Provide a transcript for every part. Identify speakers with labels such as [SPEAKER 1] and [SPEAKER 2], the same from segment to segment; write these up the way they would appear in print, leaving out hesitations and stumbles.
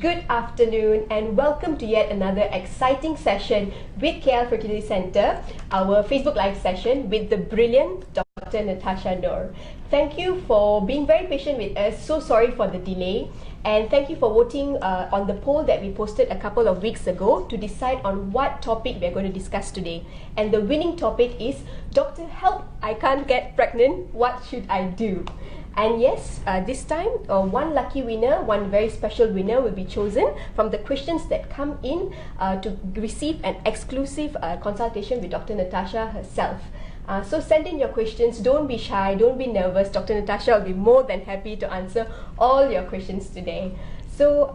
[SPEAKER 1] Good afternoon and welcome to yet another exciting session with KL Fertility Centre, our Facebook Live session with the brilliant Dr. Natasha Noor. Thank you for being very patient with us. So sorry for the delay, and thank you for voting on the poll that we posted a couple of weeks ago to decide on what topic we are going to discuss today. And the winning topic is, Doctor, help, I can't get pregnant, what should I do? And yes, this time, one lucky winner, one very special winner will be chosen from the questions that come in to receive an exclusive consultation with Dr. Natasha herself. So send in your questions, don't be shy, don't be nervous. Dr. Natasha will be more than happy to answer all your questions today. So,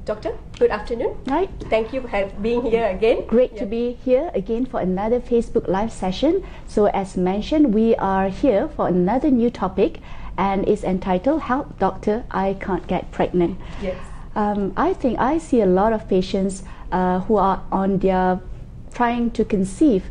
[SPEAKER 1] Doctor, good afternoon.
[SPEAKER 2] Right.
[SPEAKER 1] Thank you for being here again.
[SPEAKER 2] Great to be here again for another Facebook Live session. So as mentioned, we are here for another new topic, and it's entitled Help Doctor, I Can't Get Pregnant.
[SPEAKER 1] Yes.
[SPEAKER 2] I think I see a lot of patients who are on their trying to conceive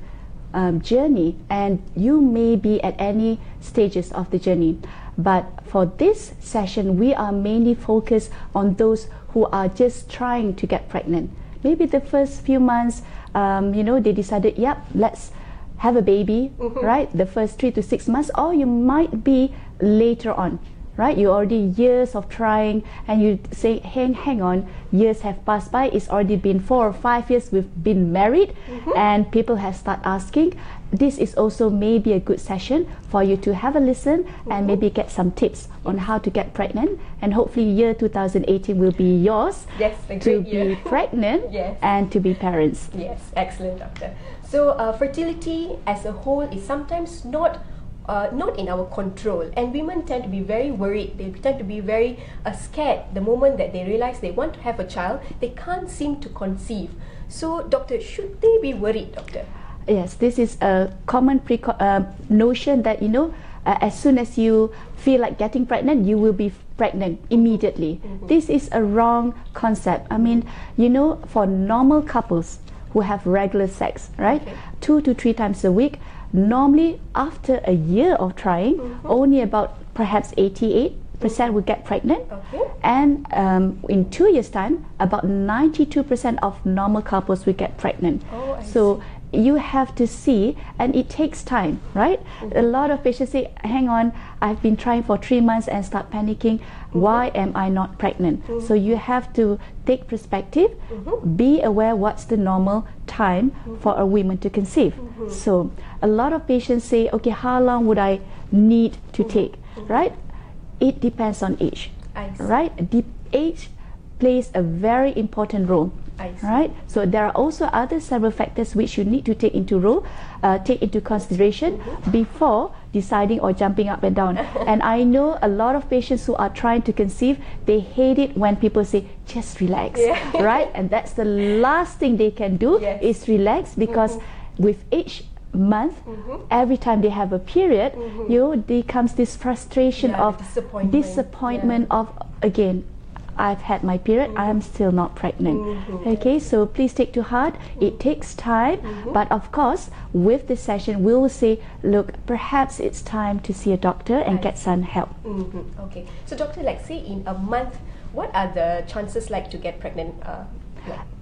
[SPEAKER 2] journey, and you may be at any stages of the journey. But for this session, we are mainly focused on those who are just trying to get pregnant. Maybe the first few months, they decided, yep, let's have a baby, right? The first 3 to 6 months, or you might be later on, right? You already years of trying, and you say, hang on, years have passed by. It's already been 4 or 5 years we've been married, and people have started asking. This is also maybe a good session for you to have a listen and maybe get some tips on how to get pregnant, and hopefully year 2018 will be yours.
[SPEAKER 1] Yes,
[SPEAKER 2] to be pregnant.
[SPEAKER 1] Yes.
[SPEAKER 2] And to be parents.
[SPEAKER 1] Yes, excellent, Doctor. So fertility as a whole is sometimes not in our control, and women tend to be very worried. They tend to be very scared the moment that they realize they want to have a child. They can't seem to conceive. So, Doctor, should they be worried, Doctor?
[SPEAKER 2] Yes, this is a common notion that, as soon as you feel like getting pregnant, you will be pregnant immediately. This is a wrong concept. I mean, for normal couples who have regular sex, right? 2 to 3 times a week, normally after a year of trying, only about perhaps 88% will get pregnant. And in 2 years' time, about 92% of normal couples will get pregnant. So you have to see, and it takes time, right? A lot of patients say, hang on, I've been trying for 3 months and start panicking. Why am I not pregnant? So you have to take perspective, be aware what's the normal time for a woman to conceive. So a lot of patients say, okay, how long would I need to take, right? It depends on age, right? The age plays a very important role, right? So there are also other several factors which you need to take into consideration before deciding or jumping up and down. And I know a lot of patients who are trying to conceive, they hate it when people say, just relax, right? And that's the last thing they can do, is relax, because with each month, every time they have a period, there comes this frustration of disappointment of, again, I've had my period, I'm still not pregnant. Okay, so please take to heart, it takes time, but of course, with this session, we will say, look, perhaps it's time to see a doctor and get some help.
[SPEAKER 1] Okay, so Doctor, let's say in a month, what are the chances like to get pregnant?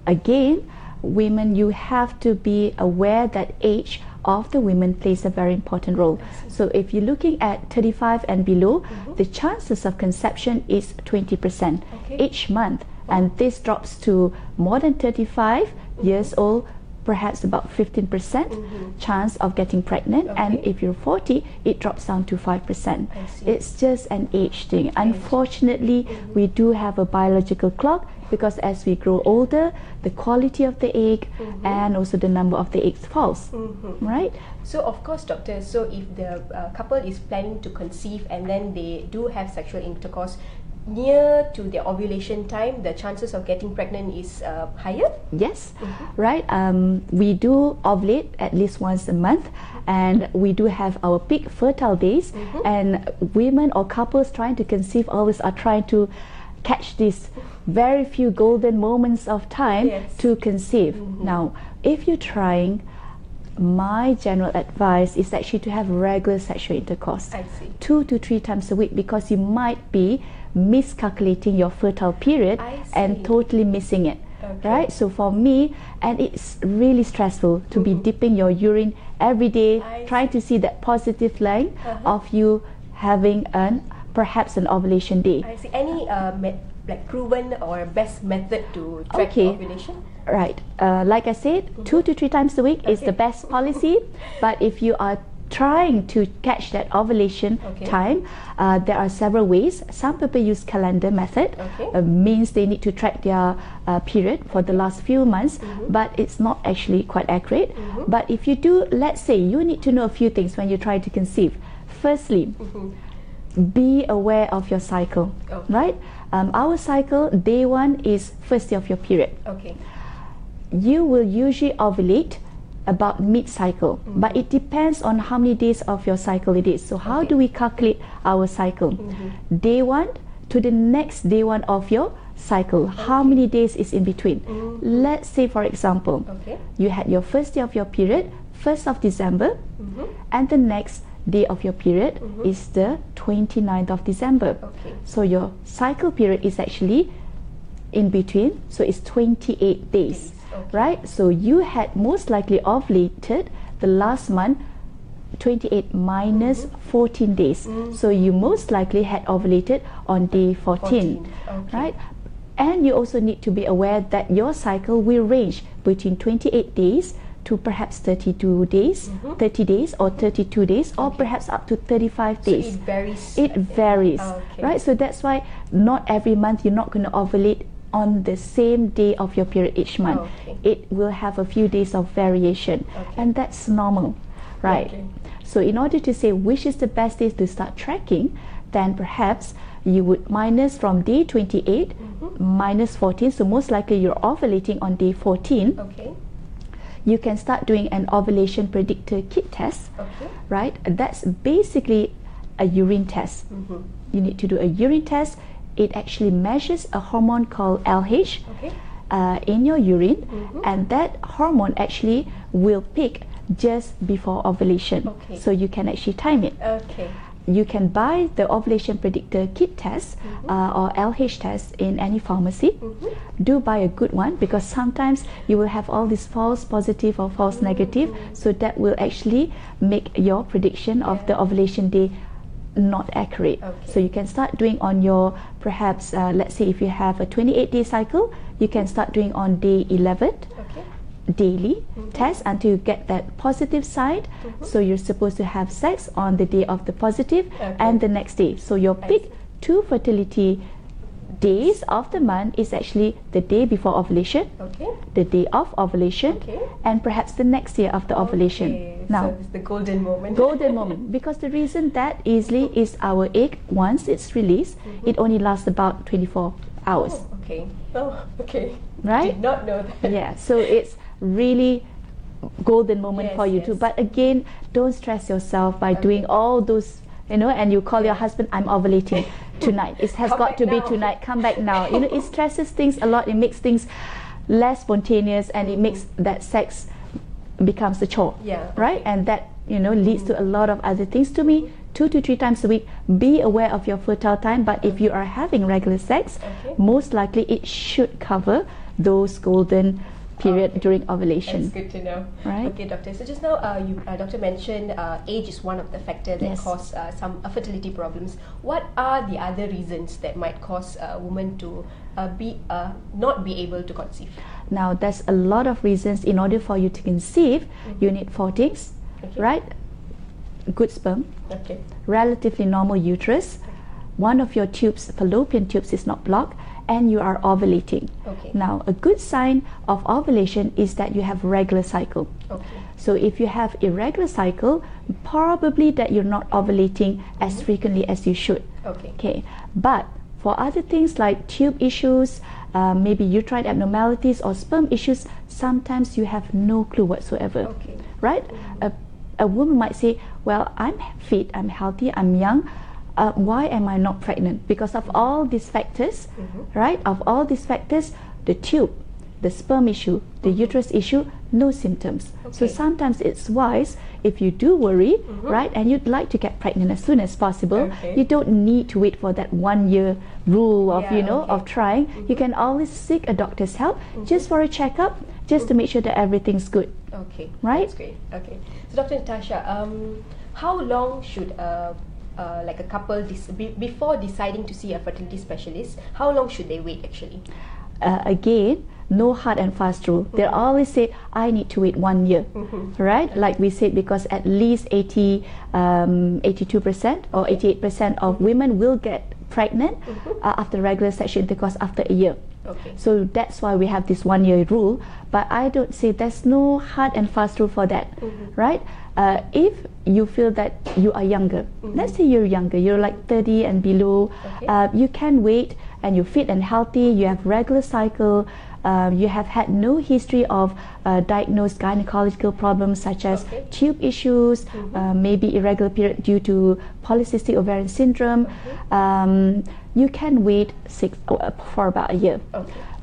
[SPEAKER 2] Again, women, you have to be aware that age of the women plays a very important role. So if you're looking at 35 and below, the chances of conception is 20% each month, and this drops to more than 35 years old, perhaps about 15% chance of getting pregnant, and if you're 40, it drops down to 5%. It's just an age thing. Unfortunately, we do have a biological clock, because as we grow older, the quality of the egg and also the number of the eggs falls, right?
[SPEAKER 1] So of course, Doctor, so if the couple is planning to conceive and then they do have sexual intercourse near to their ovulation time, the chances of getting pregnant is higher?
[SPEAKER 2] Yes, right. We do ovulate at least once a month, and we do have our peak fertile days, and women or couples trying to conceive always are trying to catch these very few golden moments of time to conceive. Now, if you're trying, my general advice is actually to have regular sexual intercourse. 2 to 3 times a week, because you might be miscalculating your fertile period and totally missing it. Right? So for me, and it's really stressful to be dipping your urine every day, trying to see that positive line of you having perhaps an ovulation day.
[SPEAKER 1] I see. Any like proven or best method to track ovulation?
[SPEAKER 2] Right. Like I said, 2 to 3 times a week is the best policy. But if you are trying to catch that ovulation time, there are several ways. Some people use calendar method, means they need to track their period for the last few months, but it's not actually quite accurate. But if you do, let's say you need to know a few things when you try to conceive. Firstly, be aware of your cycle, right? Our cycle, day 1 is first day of your period. You will usually ovulate about mid-cycle, but it depends on how many days of your cycle it is. So how do we calculate our cycle? Day 1 to the next day 1 of your cycle, how many days is in between? Let's say, for example, you had your first day of your period 1st of December, and the next day of your period is the 29th of December. So your cycle period is actually in between, so it's 28 days. Right? So you had most likely ovulated the last month, 28 minus 14 days. So you most likely had ovulated on day 14. Right? And you also need to be aware that your cycle will range between 28 days to perhaps 32 days, 30 days or 32 days, or perhaps up to 35 days.
[SPEAKER 1] So it varies.
[SPEAKER 2] It varies. Right? So that's why not every month you're not going to ovulate on the same day of your period each month. It will have a few days of variation, and that's normal, right? So in order to say which is the best day to start tracking, then perhaps you would minus from day 28 minus 14, so most likely you're ovulating on day 14. You can start doing an ovulation predictor kit test, right? That's basically a urine test. You need to do a urine test. It actually measures a hormone called LH in your urine, and that hormone actually will peak just before ovulation. So you can actually time it. You can buy the ovulation predictor kit test or LH test in any pharmacy. Do buy a good one, because sometimes you will have all these false positive or false negative, so that will actually make your prediction of the ovulation day not accurate. So you can start doing on your, perhaps let's say if you have a 28-day cycle, you can start doing on day 11 daily test until you get that positive side. So you're supposed to have sex on the day of the positive and the next day. So your peak 2 fertility days of the month is actually the day before ovulation, the day of ovulation, and perhaps the next day after ovulation. Now,
[SPEAKER 1] so it's the golden moment.
[SPEAKER 2] Golden moment, because the reason that easily is our egg, once it's released, it only lasts about 24 hours. Right?
[SPEAKER 1] Did not know that.
[SPEAKER 2] Yeah, so it's really golden moment for you too. But again, don't stress yourself by doing all those, you know, and you call your husband, I'm ovulating tonight. It has got to be tonight. Come back now. You know, it stresses things a lot. It makes things less spontaneous, and it makes that sex becomes a chore. Right? And that, you know, leads to a lot of other things. To me, 2 to 3 times a week, be aware of your fertile time. But if you are having regular sex, most likely it should cover those golden period during ovulation.
[SPEAKER 1] That's good to know.
[SPEAKER 2] Right?
[SPEAKER 1] Okay, doctor. So just now, doctor mentioned age is one of the factors that cause some fertility problems. What are the other reasons that might cause a woman to not be able to conceive?
[SPEAKER 2] Now, there's a lot of reasons. In order for you to conceive, you need 4 things, right? Good sperm, relatively normal uterus, one of your tubes, fallopian tubes, is not blocked, and you are ovulating. Now, a good sign of ovulation is that you have regular cycle. So if you have irregular cycle, probably that you're not ovulating as frequently as you should. But for other things like tube issues, maybe uterine abnormalities or sperm issues, sometimes you have no clue whatsoever. Right? A woman might say, well, I'm fit, I'm healthy, I'm young. Why am I not pregnant? Because of all these factors, right? Of all these factors, the tube the sperm issue, the uterus issue, no symptoms. So sometimes it's wise, if you do worry, right, and you'd like to get pregnant as soon as possible, you don't need to wait for that 1 year rule of, of trying. You can always seek a doctor's help just for a checkup, just to make sure that everything's good.
[SPEAKER 1] Okay,
[SPEAKER 2] right?
[SPEAKER 1] That's great. Okay, so Dr. Natasha, how long should like a couple before deciding to see a fertility specialist? How long should they wait actually?
[SPEAKER 2] Again, no hard and fast rule. They always say, I need to wait 1 year, right? Like we said, because at least 82% or 88% of women will get pregnant after regular sexual intercourse after a year. So that's why we have this 1 year rule. But I don't say there's no hard and fast rule for that, right? If you feel that you are younger, let's say you're younger, you're like 30 and below, you can wait, and you're fit and healthy, you have regular cycle, you have had no history of diagnosed gynecological problems such as tube issues, maybe irregular period due to polycystic ovarian syndrome, you can wait for about a year.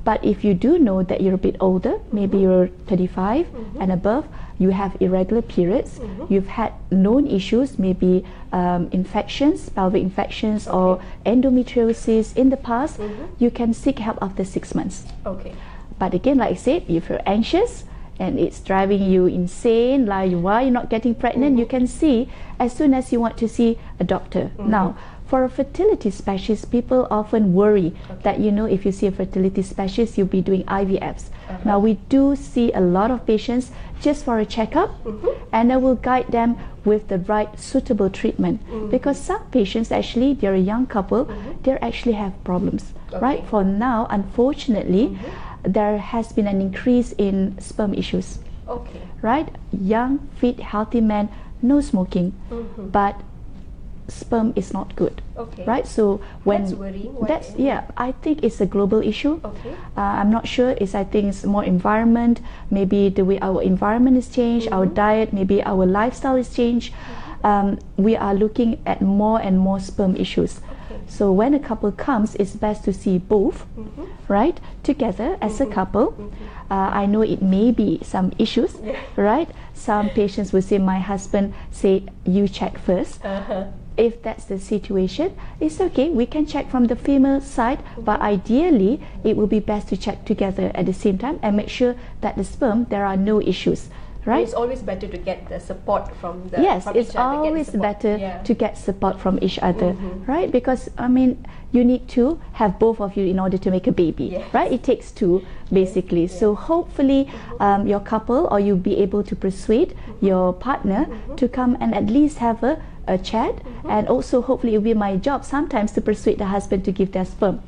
[SPEAKER 2] But if you do know that you're a bit older, maybe you're 35 and above, you have irregular periods, you've had known issues, maybe infections, pelvic infections or endometriosis in the past, you can seek help after 6 months. But again, like I said, if you're anxious and it's driving you insane, like why you're not getting pregnant, you can see as soon as you want to see a doctor. Now, for a fertility specialist, people often worry that, if you see a fertility specialist, you'll be doing IVFs. Now, we do see a lot of patients just for a checkup, and I will guide them with the right suitable treatment. Because some patients, actually, they're a young couple, they actually have problems, right? For now, unfortunately, there has been an increase in sperm issues, right? Young, fit, healthy men, no smoking, but sperm is not good, right? So when
[SPEAKER 1] that's worrying.
[SPEAKER 2] I think it's a global issue. I'm not sure. I think it's more environment. Maybe the way our environment is changed, our diet, maybe our lifestyle is changed. We are looking at more and more sperm issues. So when a couple comes, it's best to see both, right, together as a couple. I know it may be some issues, right? Some patients will say, my husband said, you check first. If that's the situation, it's okay, we can check from the female side, but ideally it will be best to check together at the same time and make sure that the sperm, there are no issues, right?
[SPEAKER 1] It's always better to get the support from the
[SPEAKER 2] it's always better to get support from each other, right? Because you need to have both of you in order to make a baby, right? It takes two basically. So hopefully your couple, or you'll be able to persuade your partner to come and at least have a chat, and also hopefully it will be my job sometimes to persuade the husband to give their sperm,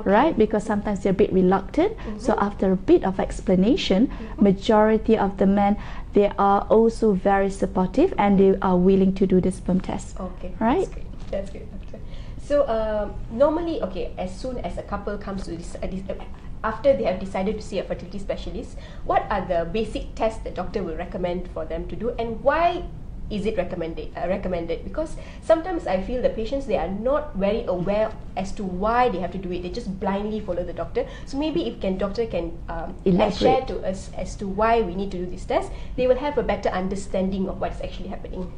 [SPEAKER 2] right? Because sometimes they're a bit reluctant. So after a bit of explanation, majority of the men, they are also very supportive and they are willing to do the sperm test. Right?
[SPEAKER 1] That's great. So normally, as soon as a couple comes to this, after they have decided to see a fertility specialist, what are the basic tests the doctor will recommend for them to do, and why is it recommended? Because sometimes I feel the patients, they are not very aware as to why they have to do it. They just blindly follow the doctor. So maybe if doctor can share to us as to why we need to do this test, they will have a better understanding of what's actually happening.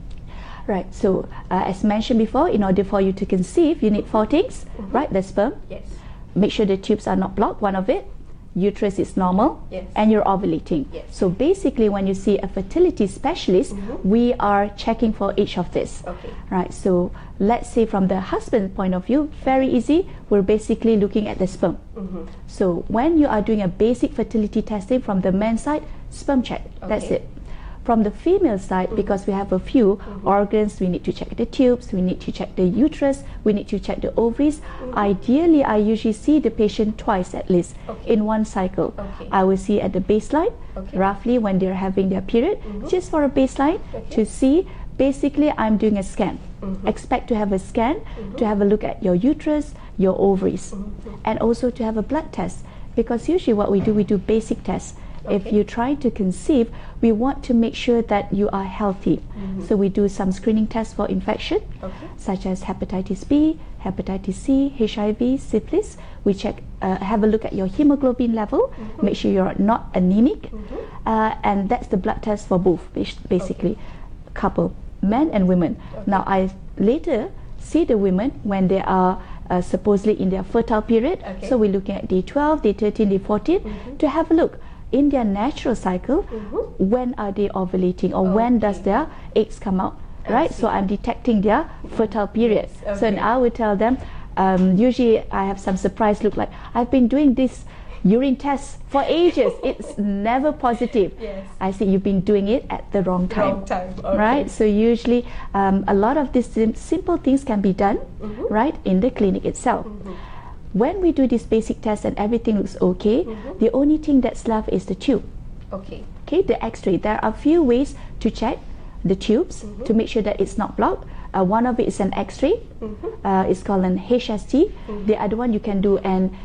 [SPEAKER 2] Right. So as mentioned before, in order for you to conceive, you need 4 things, right? The sperm. Make sure the tubes are not blocked, one of it. Uterus is normal, and you're ovulating. So basically, when you see a fertility specialist, we are checking for each of this. Right. So let's say from the husband's point of view, very easy. We're basically looking at the sperm. So when you are doing a basic fertility testing from the men's side, sperm check. That's it. From the female side, because we have a few organs, we need to check the tubes, we need to check the uterus, we need to check the ovaries. Ideally, I usually see the patient twice at least in one cycle. I will see at the baseline, roughly when they're having their period, just for a baseline to see. Basically, I'm doing a scan. Expect to have a scan to have a look at your uterus, your ovaries, and also to have a blood test. Because usually what we do basic tests. If
[SPEAKER 1] Okay.
[SPEAKER 2] you try to conceive, we want to make sure that you are healthy. So we do some screening tests for infection,
[SPEAKER 1] Okay.
[SPEAKER 2] such as hepatitis B, hepatitis C, HIV, syphilis. We check, have a look at your hemoglobin level, make sure you're not anemic, and that's the blood test for both, basically, couple, men and women. Now, I later see the women when they are supposedly in their fertile period.
[SPEAKER 1] Okay.
[SPEAKER 2] So we're looking at day 12, day 13, day 14 to have a look in their natural cycle. When are they ovulating, or when does their eggs come out? Right, so I'm detecting their fertile period.
[SPEAKER 1] Yes,
[SPEAKER 2] So and
[SPEAKER 1] okay.
[SPEAKER 2] I will tell them. Usually, I have some surprise look, like I've been doing this urine test for ages. It's never positive.
[SPEAKER 1] Yes.
[SPEAKER 2] I say you've been doing it at the wrong time.
[SPEAKER 1] Wrong time. Okay.
[SPEAKER 2] Right. So usually, a lot of these simple things can be done, right, in the clinic itself. When we do this basic test and everything looks okay, the only thing that's left is the tube.
[SPEAKER 1] Okay.
[SPEAKER 2] Okay, the X-ray. There are a few ways to check the tubes to make sure that it's not blocked. One of it is an X-ray. It's called an HST. The other one you can do an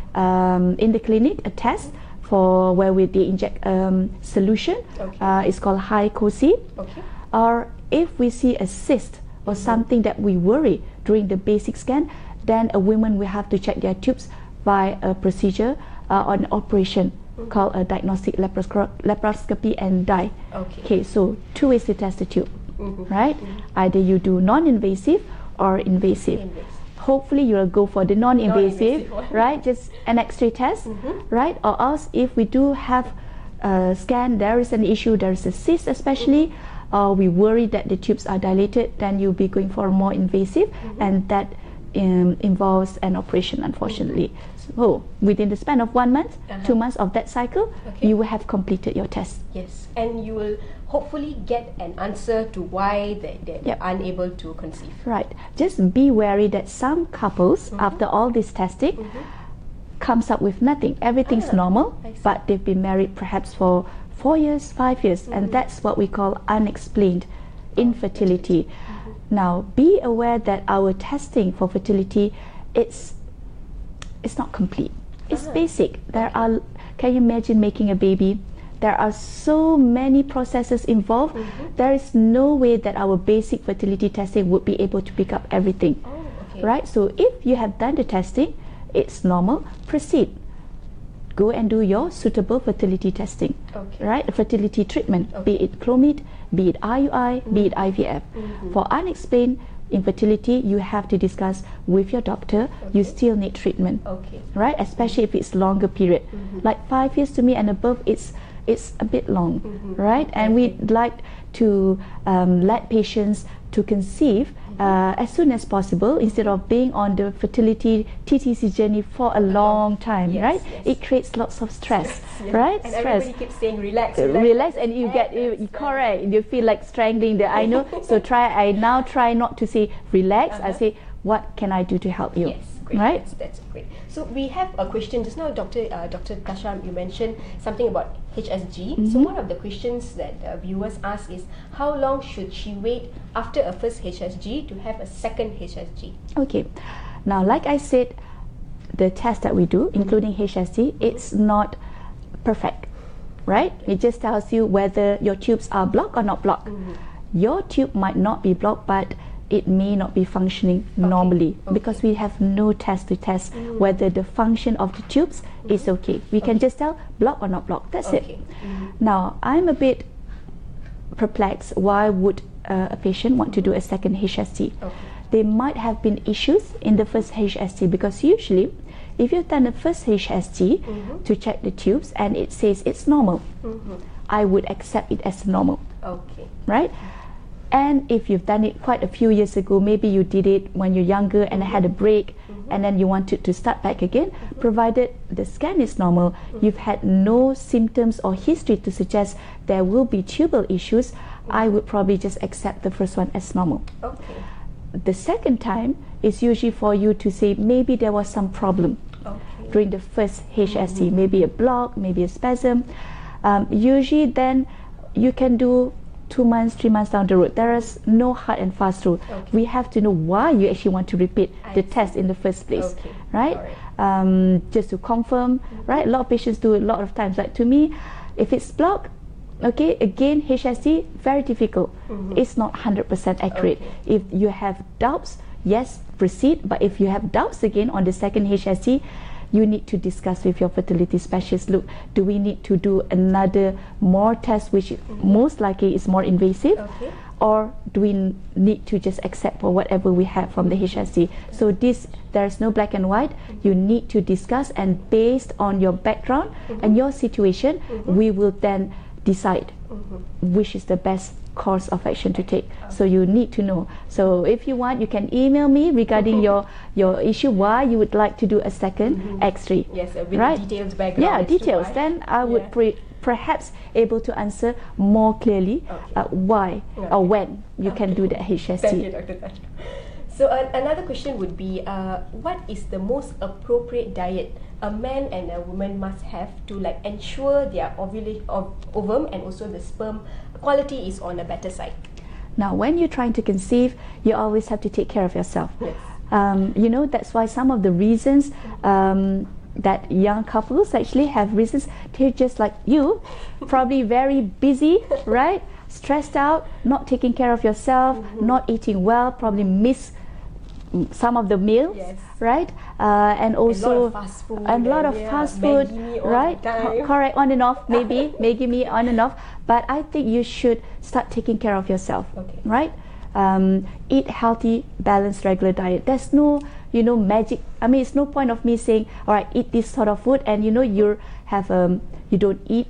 [SPEAKER 2] in the clinic a test for where they inject solution.
[SPEAKER 1] Okay.
[SPEAKER 2] It's called high COSI.
[SPEAKER 1] Okay.
[SPEAKER 2] Or if we see a cyst or something that we worry during the basic scan, then a woman will have to check their tubes by a procedure or an operation called a diagnostic laparoscopy and dye. Okay, so two ways to test the tube, right? Either you do non-invasive or invasive. Hopefully you'll go for the non-invasive,
[SPEAKER 1] Non-invasive one.
[SPEAKER 2] right? Just an X-ray test, right? Or else if we do have a scan, there is an issue, there is a cyst especially, or we worry that the tubes are dilated, then you'll be going for a more invasive, and that involves an operation, unfortunately. So within the span of 1 month, 2 months of that cycle,
[SPEAKER 1] Okay.
[SPEAKER 2] you will have completed your test.
[SPEAKER 1] Yes, and you will hopefully get an answer to why they're
[SPEAKER 2] Yep.
[SPEAKER 1] unable to conceive.
[SPEAKER 2] Right. Just be wary that some couples, after all this testing, comes up with nothing. Everything's normal,
[SPEAKER 1] I see.
[SPEAKER 2] but they've been married perhaps for 4 years, 5 years, and that's what we call unexplained infertility. Now, be aware that our testing for fertility, it's not complete. It's basic. Can you imagine making a baby? There are so many processes involved. There is no way that our basic fertility testing would be able to pick up everything.
[SPEAKER 1] Oh, okay.
[SPEAKER 2] Right? So if you have done the testing, it's normal, proceed. Go and do your suitable fertility testing.
[SPEAKER 1] Okay.
[SPEAKER 2] Right? Fertility treatment, be it Clomid, be it IUI, be it IVF. For unexplained infertility, you have to discuss with your doctor. You still need treatment.
[SPEAKER 1] Okay.
[SPEAKER 2] Right? Especially if it's longer period. Like 5 years to me and above, it's a bit long, right? And we'd like to let patients to conceive as soon as possible instead of being on the fertility TTC journey for a long time,
[SPEAKER 1] Yes,
[SPEAKER 2] right?
[SPEAKER 1] yes.
[SPEAKER 2] It creates lots of stress,
[SPEAKER 1] Yeah.
[SPEAKER 2] right?
[SPEAKER 1] And
[SPEAKER 2] Stress.
[SPEAKER 1] everybody keeps saying relax,
[SPEAKER 2] Relax, and you get correct. You feel like strangling the. I know. So I now try not to say relax. I say, what can I do to help you?
[SPEAKER 1] Yes, great.
[SPEAKER 2] Right?
[SPEAKER 1] That's great. So we have a question just now, Dr. Natasha. You mentioned something about HSG. So one of the questions that viewers ask is, how long should she wait after a first HSG to have a second HSG?
[SPEAKER 2] Okay. Now, like I said, the test that we do, including HSG, it's not perfect, right? It just tells you whether your tubes are blocked or not blocked. Your tube might not be blocked, but it may not be functioning normally because we have no test to test whether the function of the tubes is okay. We can just tell block or not block. That's it. Now, I'm a bit perplexed. Why would a patient want to do a second HST? There might have been issues in the first HST, because usually if you've done the first HST to check the tubes and it says it's normal, I would accept it as normal.
[SPEAKER 1] Okay.
[SPEAKER 2] Right? And if you've done it quite a few years ago, maybe you did it when you're younger and had a break, and then you wanted to start back again, provided the scan is normal, you've had no symptoms or history to suggest there will be tubal issues, I would probably just accept the first one as normal.
[SPEAKER 1] Okay.
[SPEAKER 2] The second time is usually for you to say maybe there was some problem during the first HST, maybe a block, maybe a spasm. Usually then you can do 2 months, 3 months down the road. There is no hard and fast rule. We have to know why you actually want to repeat the test in the first place, right? Just to confirm, right? A lot of patients do a lot of times. Like to me, If it's blocked, okay, again, HSC, very difficult. It's not 100% accurate.
[SPEAKER 1] Okay.
[SPEAKER 2] If you have doubts, yes, proceed. But if you have doubts again on the second HSC, you need to discuss with your fertility specialist. Look, do we need to do another more test, which most likely is more invasive?
[SPEAKER 1] Okay.
[SPEAKER 2] Or do we need to just accept for whatever we have from the HSC? So there's no black and white. You need to discuss, and based on your background and your situation, we will then decide which is the best course of action to take. So you need to know. So if you want, you can email me regarding your issue, why you would like to do a second X-ray.
[SPEAKER 1] Yes, with
[SPEAKER 2] right?
[SPEAKER 1] details background.
[SPEAKER 2] Yeah,
[SPEAKER 1] as to
[SPEAKER 2] details.
[SPEAKER 1] why.
[SPEAKER 2] Then I would perhaps able to answer more clearly why or when you can do that HSC.
[SPEAKER 1] Thank you, Dr. Tasha. So another question would be, what is the most appropriate diet a man and a woman must have to like ensure their ovum and also the sperm quality is on a better side?
[SPEAKER 2] Now, when you're trying to conceive, you always have to take care of yourself.
[SPEAKER 1] Yes.
[SPEAKER 2] You know, that's why some of the reasons that young couples actually have reasons, they're just like you, probably very busy, right? Stressed out, not taking care of yourself, not eating well, probably miss some of the meals, right? And also
[SPEAKER 1] a lot of
[SPEAKER 2] fast food, right? Correct, on and off, maybe Maggie me on and off. But I think you should start taking care of yourself, right? Eat healthy, balanced, regular diet. There's no, magic. I mean, it's no point of me saying, all right, eat this sort of food, and you don't eat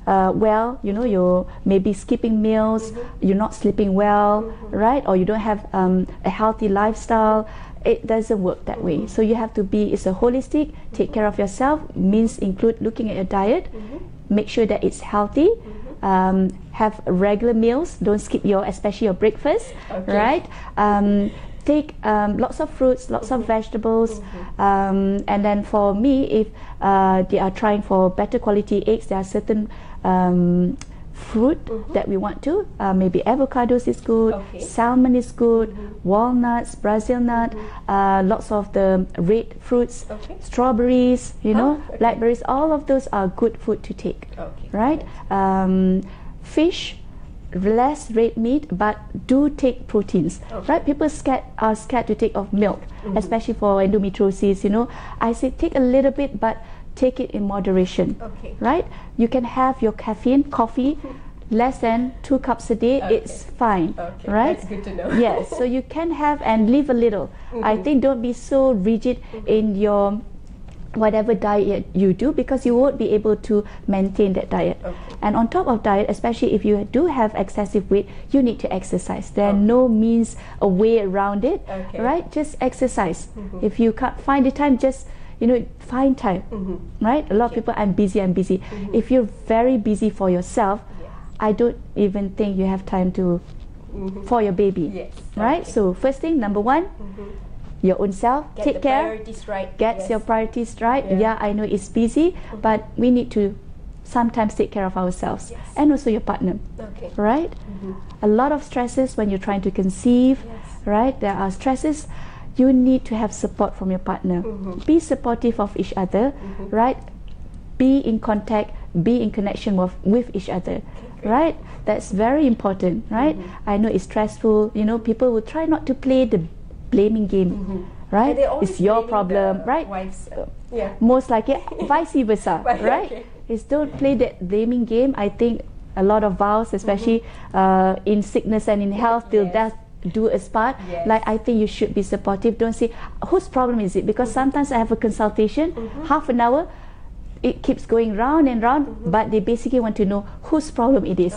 [SPEAKER 2] well, you're maybe skipping meals, you're not sleeping well, right? Or you don't have a healthy lifestyle. It doesn't work that way. So you have to it's a holistic, take care of yourself, means include looking at your diet, make sure that it's healthy, have regular meals, don't skip especially your breakfast, right? Take lots of fruits, lots of vegetables, and then for me, if they are trying for better quality eggs, there are certain fruit that we want to. Maybe avocados is good, salmon is good, walnuts, Brazil nut, lots of the red fruits, strawberries, blackberries. All of those are good food to take, right? Fish, less red meat, but do take proteins, right? People are scared to take of milk, especially for endometriosis. I say take a little bit, but take it in moderation, right? You can have your coffee, less than 2 cups a day. It's fine, right?
[SPEAKER 1] That's good to know.
[SPEAKER 2] Yes, so you can have and live a little. I think don't be so rigid in your whatever diet you do, because you won't be able to maintain that diet. And on top of diet, especially if you do have excessive weight, you need to exercise. There are no means a way around it, right? Just exercise. If you can't find the time, just find time, right? A lot of people, I'm busy. If you're very busy for yourself, I don't even think you have time to for your baby, right? So first thing, number one, your own self, take care, get your priorities right. Yeah, I know it's busy, but we need to sometimes take care of ourselves and also your partner, right? A lot of stresses when you're trying to conceive, right? There are stresses. You need to have support from your partner. Be supportive of each other, right? Be in contact, be in connection with each other, right? That's very important, right? I know it's stressful. People will try not to play the blaming game, right? It's your problem, right?
[SPEAKER 1] Wives,
[SPEAKER 2] most likely, vice versa, right? It's don't play that blaming game. I think a lot of vows, especially in sickness and in health, till death do us part. Like, I think you should be supportive. Don't say whose problem is it, because sometimes I have a consultation, half an hour, it keeps going round and round, but they basically want to know whose problem it is,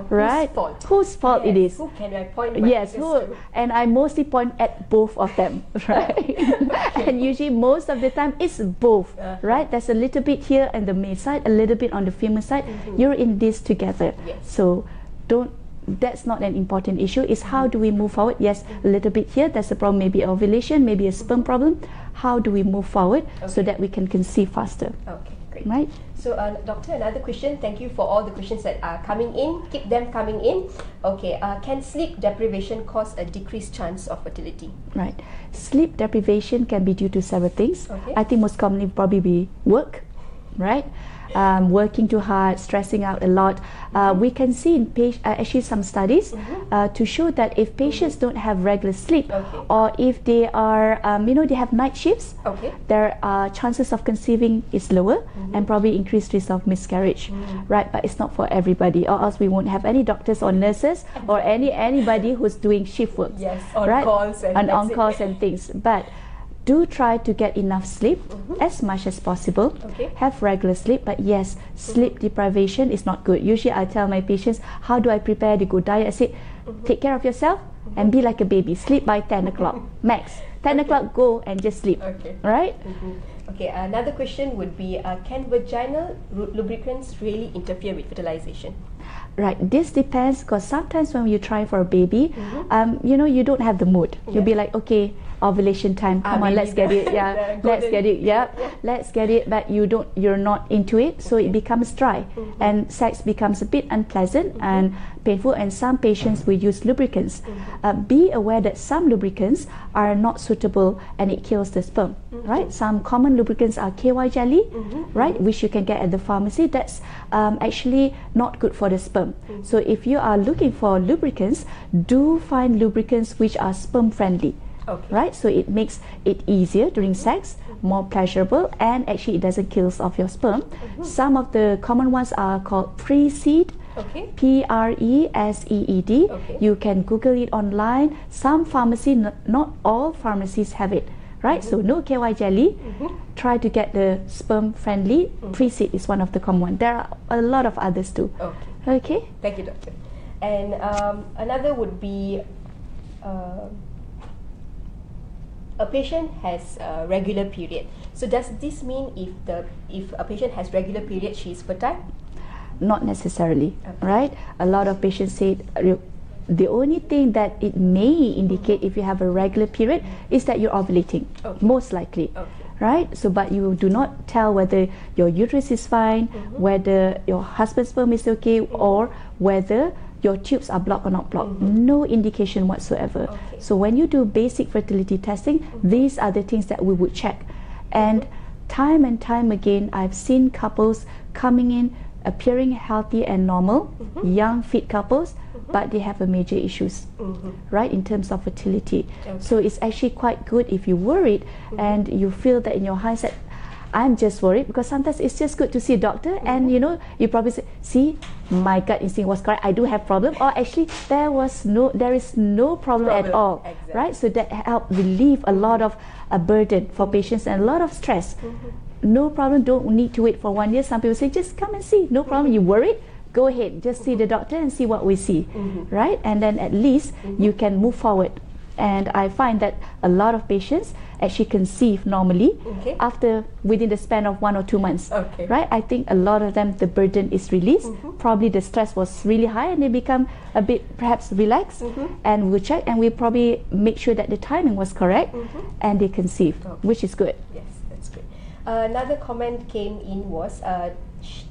[SPEAKER 2] right? Whose fault it is.
[SPEAKER 1] Who can I point my fingers to?
[SPEAKER 2] And I mostly point at both of them, right? And usually most of the time it's both, right? There's a little bit here on the male side, a little bit on the female side. You're in this together. So that's not an important issue. It's how do we move forward? Yes, a little bit here, there's a problem, maybe ovulation, maybe a sperm problem. How do we move forward so that we can conceive faster?
[SPEAKER 1] Okay, great.
[SPEAKER 2] Right?
[SPEAKER 1] So, Doctor, another question. Thank you for all the questions that are coming in. Keep them coming in. Okay, can sleep deprivation cause a decreased chance of fertility?
[SPEAKER 2] Right. Sleep deprivation can be due to several things. I think most commonly probably be work, right? Working too hard, stressing out a lot. We can see in actually some studies to show that if patients don't have regular sleep, or if they are, they have night shifts, their chances of conceiving is lower and probably increased risk of miscarriage, right? But it's not for everybody, or else we won't have any doctors or nurses or anybody who's doing shift work,
[SPEAKER 1] on
[SPEAKER 2] right?
[SPEAKER 1] calls and
[SPEAKER 2] on calls and things. But do try to get enough sleep as much as possible. Have regular sleep, but yes, sleep deprivation is not good. Usually I tell my patients, how do I prepare to go diet? I say, take care of yourself and be like a baby. Sleep by 10 o'clock max. 10 o'clock, go and just sleep. Right?
[SPEAKER 1] Okay, another question would be, can vaginal lubricants really interfere with fertilization?
[SPEAKER 2] Right, this depends, because sometimes when you try for a baby, you don't have the mood. You'll be like, okay, ovulation time, come on, let's get it, let's get it, let's get it, but you're not into it, so it becomes dry, and sex becomes a bit unpleasant and painful, and some patients will use lubricants. Be aware that some lubricants are not suitable and it kills the sperm, right? Some common lubricants are KY jelly, right, which you can get at the pharmacy. That's actually not good for the sperm. So if you are looking for lubricants, do find lubricants which are sperm friendly. Right, so it makes it easier during sex, more pleasurable, and actually it doesn't kill off your sperm. Some of the common ones are called pre-seed, Preseed. You can Google it online. Some pharmacy, not all pharmacies have it, right? So no KY jelly. Try to get the sperm friendly. Pre-seed is one of the common ones. There are a lot of others too. Okay.
[SPEAKER 1] Thank you, doctor. And another would be, a patient has a regular period. So does this mean if a patient has regular period, she is fertile?
[SPEAKER 2] Not necessarily, right? A lot of patients say the only thing that it may indicate if you have a regular period is that you're ovulating, most likely, right? So, but you do not tell whether your uterus is fine, whether your husband's sperm is okay, or whether your tubes are blocked or not blocked. No indication whatsoever. So when you do basic fertility testing, these are the things that we would check. And time again, I've seen couples coming in appearing healthy and normal, young fit couples, but they have a major issues, right, in terms of fertility. So it's actually quite good if you're worried and you feel that in your hindsight, I'm just worried, because sometimes it's just good to see a doctor and you probably say, see, my gut instinct was correct, I do have problem, or actually there is no problem at all, right? So that help relieve a lot of a burden for patients and a lot of stress. No problem, don't need to wait for 1 year. Some people say, just come and see, no problem. You worried, go ahead, just see the doctor and see what we see, right? And then at least you can move forward. And I find that a lot of patients actually conceive normally within the span of 1 or 2 months, right? I think a lot of them, the burden is released, probably the stress was really high and they become a bit perhaps relaxed, and we'll check and we probably make sure that the timing was correct and they conceive, which is good.
[SPEAKER 1] Yes, that's good. Another comment came in was,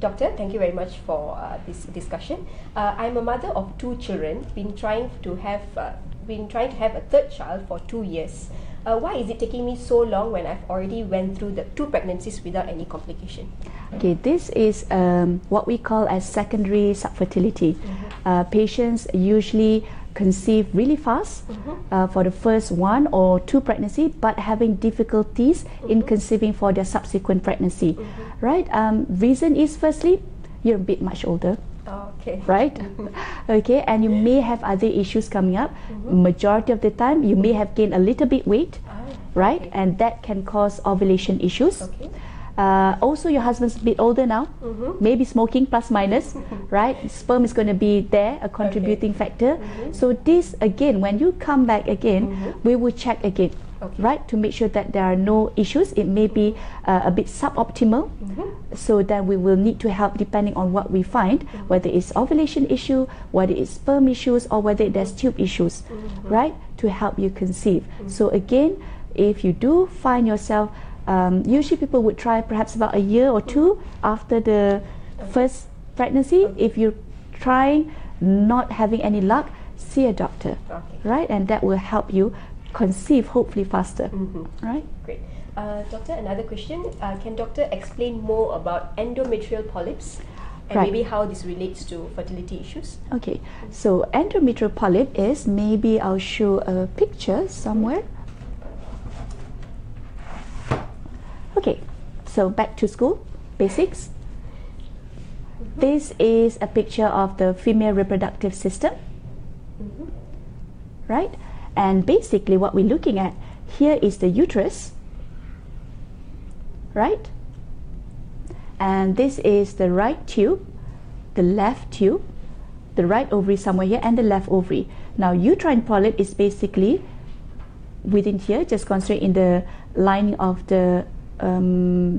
[SPEAKER 1] Doctor, thank you very much for this discussion. I'm a mother of 2 children, been trying to have a third child for 2 years. Why is it taking me so long when I've already went through the 2 pregnancies without any complication?
[SPEAKER 2] Okay, this is what we call as secondary subfertility. Patients usually conceive really fast for the first 1 or 2 pregnancy, but having difficulties in conceiving for their subsequent pregnancy, right? Reason is, firstly, you're a bit much older. Right? And you may have other issues coming up. Majority of the time you may have gained a little bit weight, right? And that can cause ovulation issues. Also, your husband's a bit older now, maybe smoking plus minus, right? Sperm is going to be there, a contributing factor. So this again, when you come back again, we will check again, right, to make sure that there are no issues. It may be a bit suboptimal, so then we will need to help depending on what we find, whether it's ovulation issue, whether it's sperm issues, or whether there's tube issues, right, to help you conceive. So again, if you do find yourself, usually people would try perhaps about a year or 2 after the first pregnancy. If you're trying, not having any luck, see a doctor, right, and that will help you conceive hopefully faster, right?
[SPEAKER 1] Great. Doctor, another question. Can doctor explain more about endometrial polyps and
[SPEAKER 2] Right.
[SPEAKER 1] maybe how this relates to fertility issues?
[SPEAKER 2] Okay, so endometrial polyp is, maybe I'll show a picture somewhere. Okay, so back to school, basics. This is a picture of the female reproductive system, right? And basically what we're looking at here is the uterus, right? And this is the right tube, the left tube, the right ovary somewhere here, and the left ovary. Now, uterine polyp is basically within here, just concentrate in the lining of the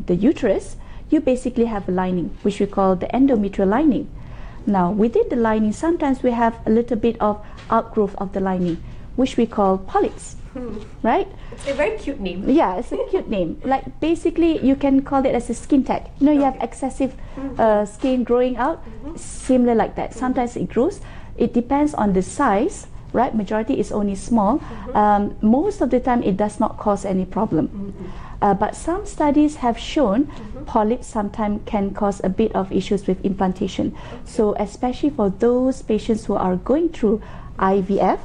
[SPEAKER 2] uterus. You basically have a lining, which we call the endometrial lining. Now, within the lining, sometimes we have a little bit of outgrowth of the lining, which we call polyps, right?
[SPEAKER 1] It's a very cute name.
[SPEAKER 2] Yeah, it's a cute name. Like, basically, you can call it as a skin tag. You know, you have excessive skin growing out, similar like that. Sometimes it grows. It depends on the size, right? Majority is only small. Most of the time, it does not cause any problem. But some studies have shown polyps sometimes can cause a bit of issues with implantation. So especially for those patients who are going through IVF,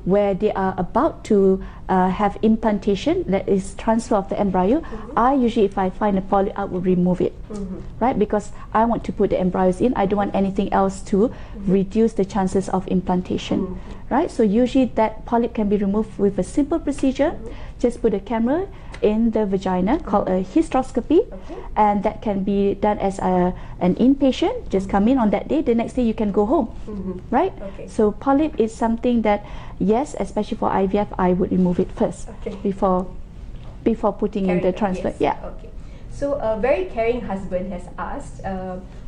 [SPEAKER 2] where they are about to have implantation, that is transfer of the embryo, I usually, if I find a polyp, I will remove it, right? Because I want to put the embryos in. I don't want anything else to reduce the chances of implantation, right? So usually that polyp can be removed with a simple procedure. Just put a camera in the vagina called a hysteroscopy, and that can be done as an inpatient. Just come in on that day, the next day you can go home, right? So polyp is something that, yes, especially for IVF, I would remove it first before putting in the transfer.
[SPEAKER 1] Yes. Okay. So a very caring husband has asked,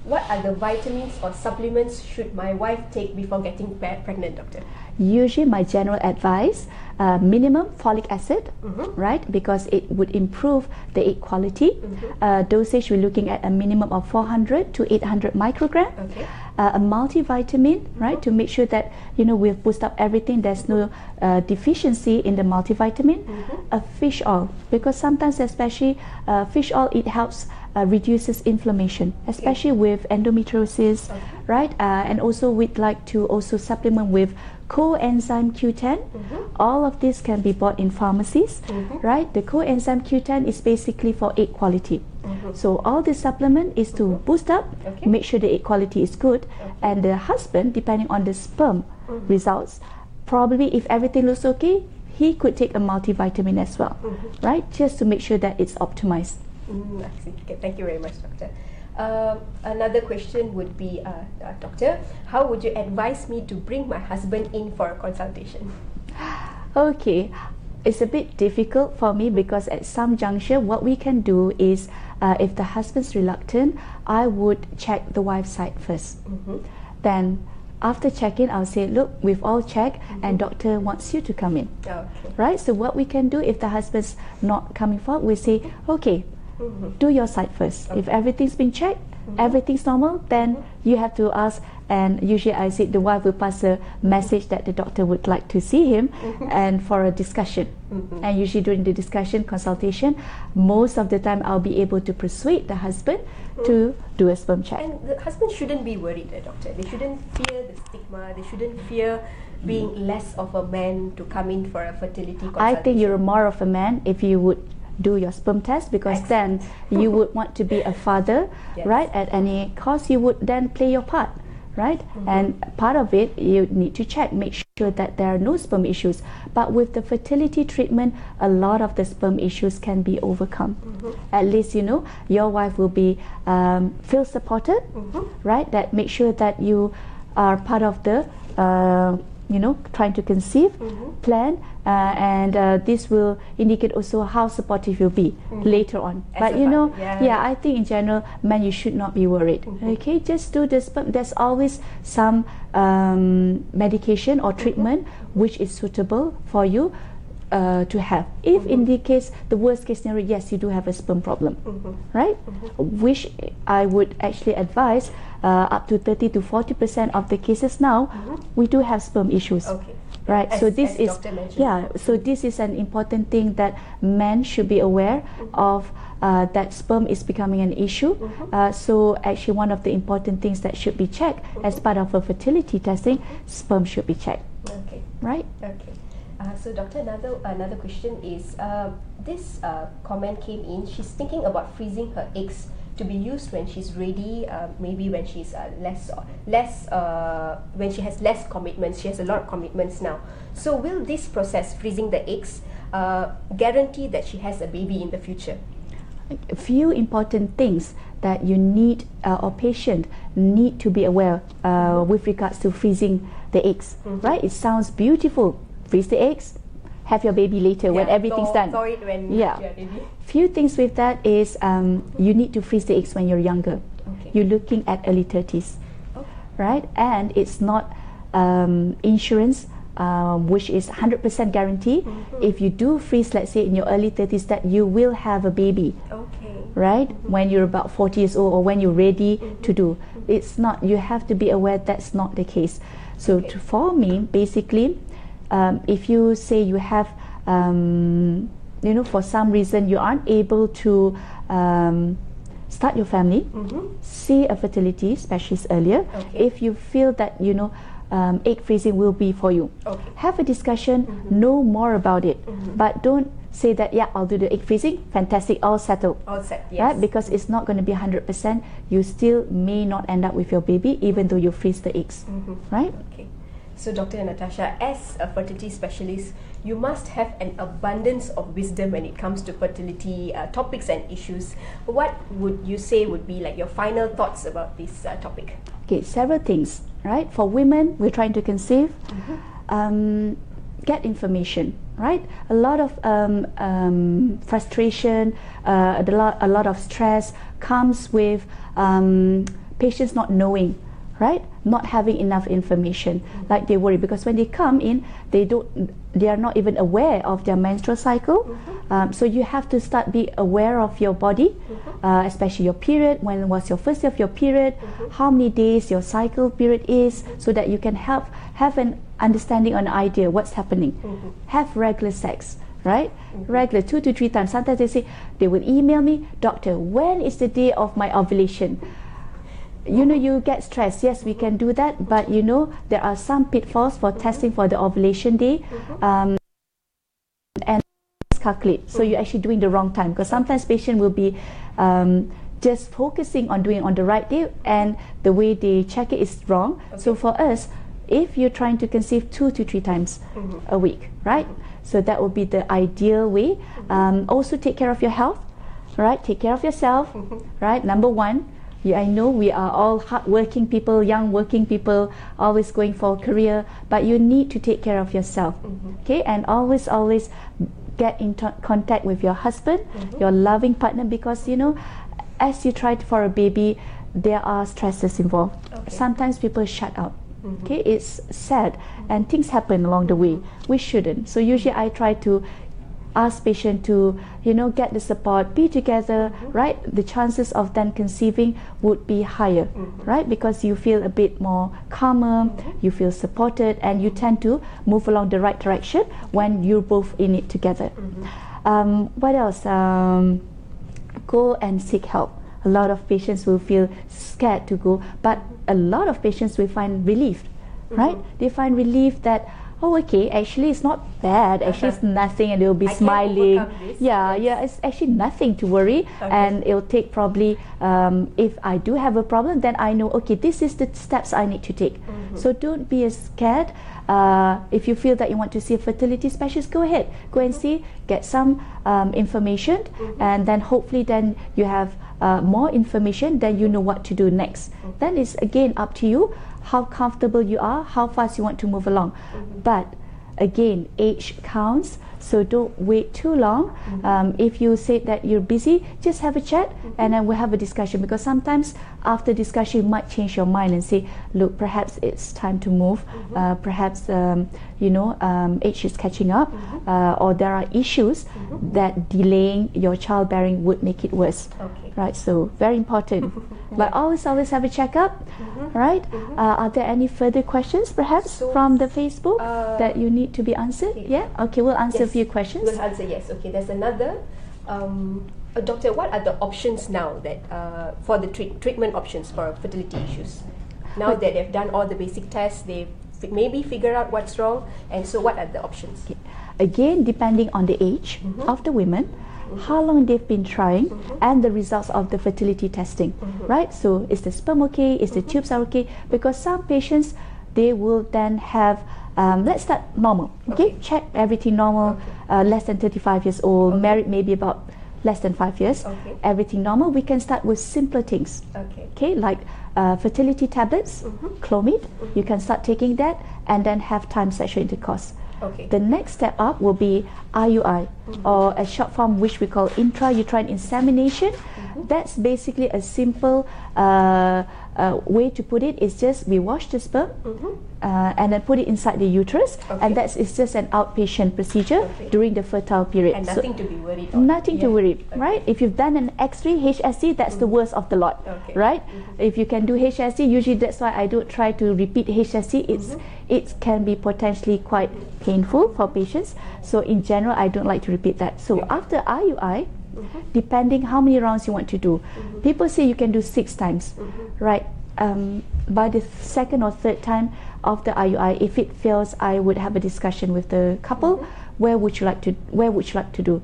[SPEAKER 1] what are the vitamins or supplements should my wife take before getting pregnant, doctor?
[SPEAKER 2] Usually my general advice, minimum folic acid, right? Because it would improve the egg quality. Dosage, we're looking at a minimum of 400 to 800 microgram. A multivitamin, right? To make sure that, you know, we've boosted up everything. There's no deficiency in the multivitamin. A fish oil, because sometimes, especially fish oil, it helps reduces inflammation, especially with endometriosis, right? And also we'd like to also supplement with coenzyme Q10. All of this can be bought in pharmacies, right? The coenzyme Q10 is basically for egg quality. So all this supplement is to boost up, make sure the egg quality is good, and the husband, depending on the sperm results, probably if everything looks okay, he could take a multivitamin as well, right? Just to make sure that it's optimized.
[SPEAKER 1] I see. Okay, thank you very much, doctor. Another question would be, doctor, how would you advise me to bring my husband in for a consultation?
[SPEAKER 2] Okay, it's a bit difficult for me because at some juncture, what we can do is, if the husband's reluctant, I would check the wife's side first. Then after checking, I'll say, look, we've all checked and doctor wants you to come in. Right? So what we can do, if the husband's not coming forward, we say, okay, do your side first. If everything's been checked, everything's normal, then you have to ask, and usually I say the wife will pass a message that the doctor would like to see him and for a discussion. And usually during the discussion, consultation, most of the time I'll be able to persuade the husband to do a sperm check.
[SPEAKER 1] And the husband shouldn't be worried, doctor. They shouldn't fear the stigma. They shouldn't fear being less of a man to come in for a fertility consultation.
[SPEAKER 2] I think you're more of a man if you would do your sperm test, because then you would want to be a father, right? At any cost, you would then play your part, right? And part of it, you need to check, make sure that there are no sperm issues. But with the fertility treatment, a lot of the sperm issues can be overcome. At least, you know, your wife will be feel supported, right? That make sure that you are part of the you know, trying to conceive plan, and this will indicate also how supportive you'll be later on. But you know, I think in general, man, you should not be worried. Okay, just do this. But there's always some medication or treatment which is suitable for you to have. If in the case, the worst case scenario, yes, you do have a sperm problem, right? Which I would actually advise up to 30 to 40% of the cases now, we do have sperm issues. right? So this
[SPEAKER 1] as
[SPEAKER 2] is,
[SPEAKER 1] Doctor mentioned.
[SPEAKER 2] yeah, so this is an important thing that men should be aware of, that sperm is becoming an issue. So actually one of the important things that should be checked as part of a fertility testing, sperm should be checked.
[SPEAKER 1] Okay.
[SPEAKER 2] Right?
[SPEAKER 1] Okay. So doctor, another question is, this comment came in. She's thinking about freezing her eggs to be used when she's ready, maybe when she's when she has less commitments. She has a lot of commitments now. So will this process, freezing the eggs, guarantee that she has a baby in the future?
[SPEAKER 2] A few important things that you need, or patient need to be aware with regards to freezing the eggs, right? It sounds beautiful. Freeze the eggs, have your baby later when everything's done.
[SPEAKER 1] Thaw it when
[SPEAKER 2] yeah.
[SPEAKER 1] you're ready.
[SPEAKER 2] Few things with that is you need to freeze the eggs when you're younger.
[SPEAKER 1] Okay.
[SPEAKER 2] You're looking at early 30s, right? And it's not insurance, which is 100% guarantee. If you do freeze, let's say in your early 30s, that you will have a baby.
[SPEAKER 1] Okay.
[SPEAKER 2] Right? When you're about 40 years old, or when you're ready to do. It's not, you have to be aware that's not the case. So for me, basically, if you say you have, for some reason you aren't able to start your family, see a fertility specialist earlier. If you feel that, egg freezing will be for you. Have a discussion, know more about it, but don't say that, yeah, I'll do the egg freezing, fantastic, all settled.
[SPEAKER 1] All set, yes.
[SPEAKER 2] Right? Because it's not going to be 100%. You still may not end up with your baby even though you freeze the eggs. Right?
[SPEAKER 1] Okay. So Dr. Natasha, as a fertility specialist, you must have an abundance of wisdom when it comes to fertility topics and issues. What would you say would be like your final thoughts about this topic?
[SPEAKER 2] Okay, several things, right? For women, we're trying to conceive, get information, right? A lot of frustration, a lot of stress comes with patients not knowing, right? Not having enough information. Like they worry because when they come in, they are not even aware of their menstrual cycle. So you have to start be aware of your body, especially your period. When was your first day of your period? How many days your cycle period is, so that you can have an understanding or an idea what's happening. Have regular sex, right? Regular 2 to 3 times. Sometimes they will email me, doctor, when is the day of my ovulation? You get stressed. Yes, we can do that, but there are some pitfalls for testing for the ovulation day, and calculate. So you're actually doing the wrong time, because sometimes patient will be just focusing on doing on the right day, and the way they check it is wrong. So for us, if you're trying to conceive 2 to 3 times a week, right? So that would be the ideal way. Also take care of your health, right? Take care of yourself, right? Number one. I know we are all hard-working people, young working people, always going for a career, but you need to take care of yourself, okay? And always get in contact with your husband, your loving partner, because as you try for a baby, there are stresses involved. Sometimes people shut out. Okay, it's sad, and things happen along the way. We shouldn't. So usually I try to ask patient to get the support, be together, right? The chances of them conceiving would be higher, right? Because you feel a bit more calmer, you feel supported, and you tend to move along the right direction when you're both in it together. What else? Go and seek help. A lot of patients will feel scared to go, but a lot of patients will find relief, right? They find relief that, oh, okay, actually it's not bad, actually it's nothing, and they'll be smiling. Yeah, it's actually nothing to worry, and it'll take probably, if I do have a problem, then I know, okay, this is the steps I need to take. So don't be as scared. If you feel that you want to see a fertility specialist, go ahead, go and see, get some information, and then hopefully then you have more information, then you know what to do next. Then it's again up to you how comfortable you are, how fast you want to move along. But again, age counts, so don't wait too long. If you say that you're busy, just have a chat, and then we'll have a discussion, because sometimes after discussion you might change your mind and say, look, perhaps it's time to move, perhaps age is catching up, or there are issues that delaying your childbearing would make it worse. Right, so very important. but always have a checkup, right? Are there any further questions perhaps from the Facebook that you need to be answered?
[SPEAKER 1] Okay.
[SPEAKER 2] Yeah, okay, we'll answer a few questions.
[SPEAKER 1] We'll answer, yes. Okay, there's another. Doctor, what are the options now that for the treatment options for fertility issues? Now that they've done all the basic tests, they've maybe figured out what's wrong, and so what are the options?
[SPEAKER 2] Okay. Again, depending on the age of the women, how long they've been trying, and the results of the fertility testing, right? So is the sperm okay? Is the tubes are okay? Because some patients, they will then have, let's start normal, okay? Check everything normal, less than 35 years old, married maybe about less than 5 years, everything normal. We can start with simpler things, okay, like fertility tablets, Clomid, you can start taking that, and then have time sexual intercourse. The next step up will be IUI, or a short form which we call intrauterine insemination. That's basically a simple way to put it. Is just we wash the sperm and then put it inside the uterus, and it's just an outpatient procedure during the fertile period.
[SPEAKER 1] And nothing to be worried about.
[SPEAKER 2] Nothing to worry, right? If you've done an X-ray, HSC, that's the worst of the lot, right? If you can do HSC, usually that's why I don't try to repeat HSC. It can be potentially quite painful for patients. So in general, I don't like to repeat that. So after IUI, depending how many rounds you want to do, people say you can do 6 times, right? By the second or third time of the IUI, if it fails, I would have a discussion with the couple. Where would you like to do?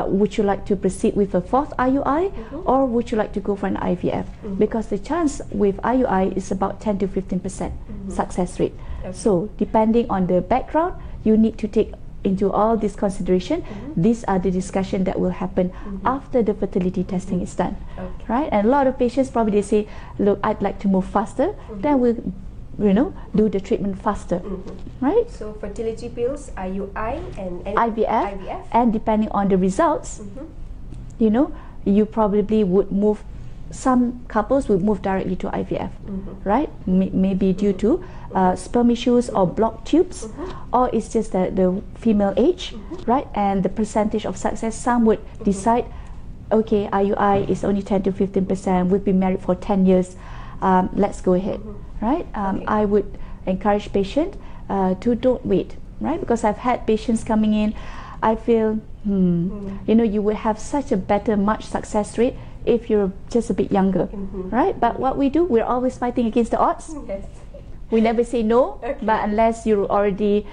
[SPEAKER 2] Would you like to proceed with a 4th IUI, or would you like to go for an IVF? Because the chance with IUI is about 10 to 15% success rate. So depending on the background, you need to take into all this consideration. These are the discussion that will happen after the fertility testing is done, right? And a lot of patients probably they say, look, I'd like to move faster, then we'll do the treatment faster, right?
[SPEAKER 1] So fertility pills, IUI, and
[SPEAKER 2] IVF, and depending on the results, you probably would move. Some couples would move directly to IVF, right? Maybe due to sperm issues or blocked tubes, or it's just the female age, right? And the percentage of success, some would decide, okay, IUI is only 10 to 15%, we've been married for 10 years, let's go ahead, right? I would encourage patients to don't wait, right? Because I've had patients coming in, I feel, you would have such a better, much success rate if you're just a bit younger, right? But what we do, we're always fighting against the odds. We never say no, but unless you're already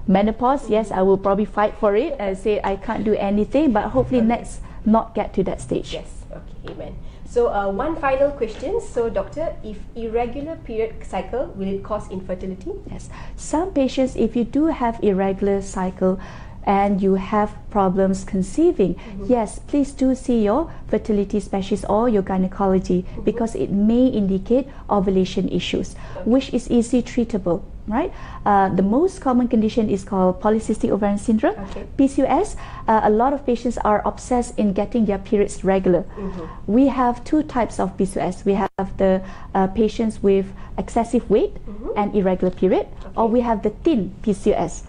[SPEAKER 2] menopause, yes, I will probably fight for it and say I can't do anything, but hopefully let's not get to that stage.
[SPEAKER 1] Yes, okay, amen. So one final question. So doctor, if irregular period cycle, will it cause infertility?
[SPEAKER 2] Yes, some patients, if you do have irregular cycle, and you have problems conceiving, yes, please do see your fertility specialist or your gynecology, because it may indicate ovulation issues, which is easily treatable, right? The most common condition is called polycystic ovarian syndrome, PCOS. A lot of patients are obsessed in getting their periods regular. We have 2 types of PCOS. We have the patients with excessive weight and irregular period, or we have the thin PCOS,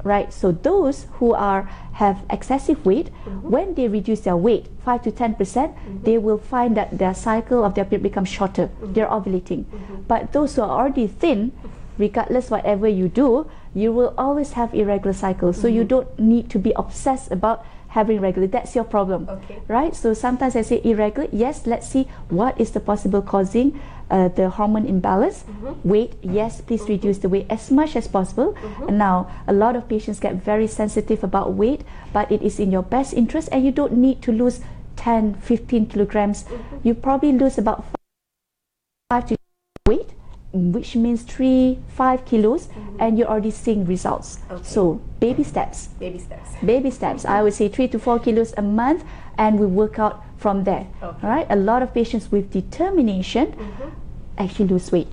[SPEAKER 2] right? So those who have excessive weight, when they reduce their weight 5 to 10%, they will find that their cycle of their period becomes shorter. They're ovulating. But those who are already thin, regardless whatever you do, you will always have irregular cycles. So you don't need to be obsessed about having regular. That's your problem, right? So sometimes I say irregular. Yes, let's see what is the possible causing the hormone imbalance. Weight, yes, please reduce the weight as much as possible. And now a lot of patients get very sensitive about weight, but it is in your best interest, and you don't need to lose 10, 15 kilograms. You probably lose about 5 to weight, which means 3-5 kilos, and you're already seeing results. So baby steps. I would say 3 to 4 kilos a month, and we work out from there. Right? A lot of patients with determination actually lose weight.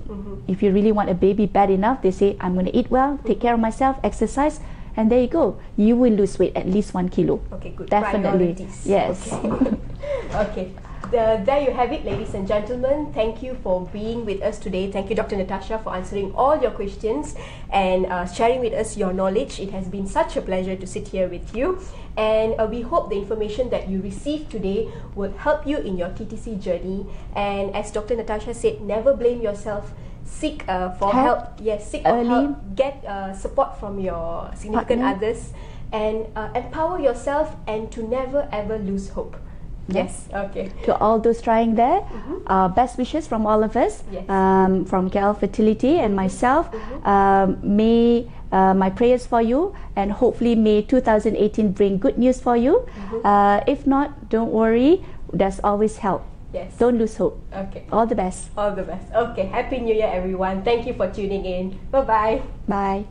[SPEAKER 2] If you really want a baby bad enough, they say, I'm going to eat well, take care of myself, exercise, and there you go. You will lose weight at least 1 kilo.
[SPEAKER 1] Okay, good.
[SPEAKER 2] Definitely.
[SPEAKER 1] Priorities.
[SPEAKER 2] Yes.
[SPEAKER 1] Okay. Okay. There you have it, ladies and gentlemen. Thank you for being with us today. Thank you, Dr. Natasha, for answering all your questions and sharing with us your knowledge. It has been such a pleasure to sit here with you. And we hope the information that you received today will help you in your TTC journey. And as Dr. Natasha said, never blame yourself. Seek for help. Yes, seek for help. Get support from your significant others, and empower yourself, and to never ever lose hope. Yes. Okay.
[SPEAKER 2] To all those trying there, best wishes from all of us,
[SPEAKER 1] Yes.
[SPEAKER 2] From KL Fertility and myself. May my prayers for you, and hopefully may 2018 bring good news for you. If not, don't worry. There's always help.
[SPEAKER 1] Yes.
[SPEAKER 2] Don't lose hope.
[SPEAKER 1] Okay.
[SPEAKER 2] All the best.
[SPEAKER 1] All the best. Okay. Happy New Year, everyone. Thank you for tuning in. Bye-bye.
[SPEAKER 2] Bye.